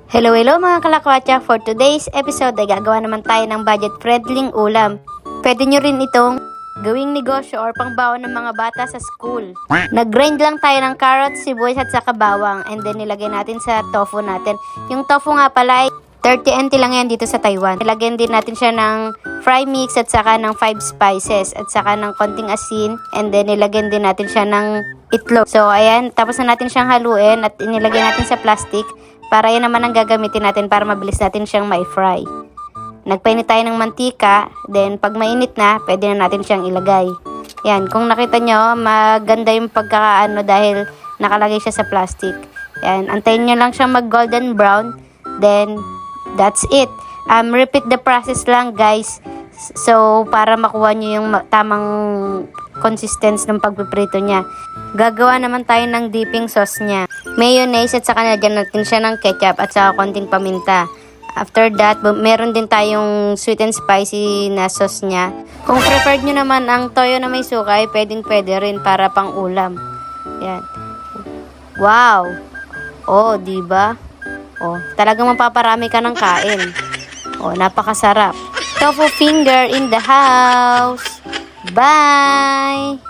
Hello mga kalakwatsa! For today's episode ay gagawa naman tayo ng budget-friendly ulam. Pwede nyo rin itong gawing negosyo or pangbaon ng mga bata sa school. Nag-grind lang tayo ng carrots, sibuyas at saka bawang and then nilagay natin sa tofu natin. Yung tofu nga pala ay 30 NT lang yan dito sa Taiwan. Nilagyan din natin siya ng fry mix at saka ng 5 spices at saka ng konting asin and then nilagyan din natin siya ng itlog. So ayan, tapos na natin siyang haluin at inilagay natin sa plastic. Para yan naman ang gagamitin natin para mabilis natin siyang mai-fry. Nagpainit tayo ng mantika, then pag mainit na, pwede na natin siyang ilagay. Yan, kung nakita nyo, maganda yung pagkakaano dahil nakalagay siya sa plastic. Yan, antayin nyo lang siyang mag golden brown, then that's it. Repeat the process lang guys. So, para makuha nyo yung tamang consistency ng pagpiprito niya. Gagawa naman tayo ng dipping sauce niya. Mayonnaise at saka nalagyan natin siya ng ketchup at saka konting paminta. After that, meron din tayong sweet and spicy na sauce niya. Kung preferred nyo naman ang toyo na may suka, pwede rin para pang ulam. Yan. Wow! Oh, diba? Oh, talagang mapaparami ka ng kain. Oh, napakasarap. Tofu finger in the house. Bye!